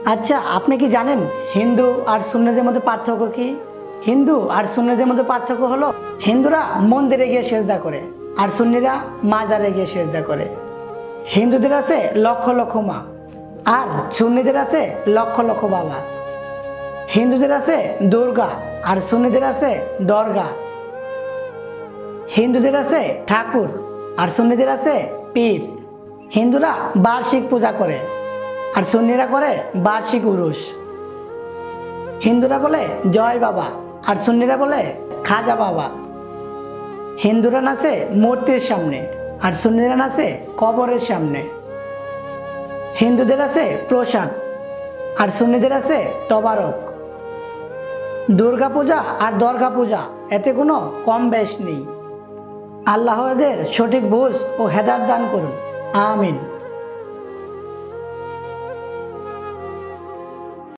আচ্ছা, আপনি কি জানেন হিন্দু আর সুন্নিদের মধ্যে পার্থক্য কি? হিন্দু আর সুন্নিদের মধ্যে পার্থক্য হলো, হিন্দুরা মন্দিরে গিয়ে সেজদা করে আর সুন্নিরা মাজারে গিয়ে সেজদা করে। হিন্দুদের আছে লক্ষ লক্ষ মা আর সুন্নিদের আছে লক্ষ লক্ষ বাবা। হিন্দুদের আছে দুর্গা আর সুন্নিদের আছে দরগা। হিন্দুদের আছে ঠাকুর আর সুন্নিদের আছে পীর। হিন্দুরা বার্ষিক পূজা করে আর সুন্নিরা করে বার্ষিক উরুস। হিন্দুরা বলে জয় বাবা আর সুন্নিরা বলে খাজা বাবা। হিন্দুরা নাচে মূর্তির সামনে আর সুন্নিরা নাচে কবরের সামনে। হিন্দুদের আছে প্রসাদ আর সুন্নিদের আছে তবারক। দুর্গা পূজা আর দরগা পূজা, এতে কোনো কম বেশ নেই। আল্লাহ এদের সঠিক বুঝ ও হেদায়েত দান করুন, আমিন।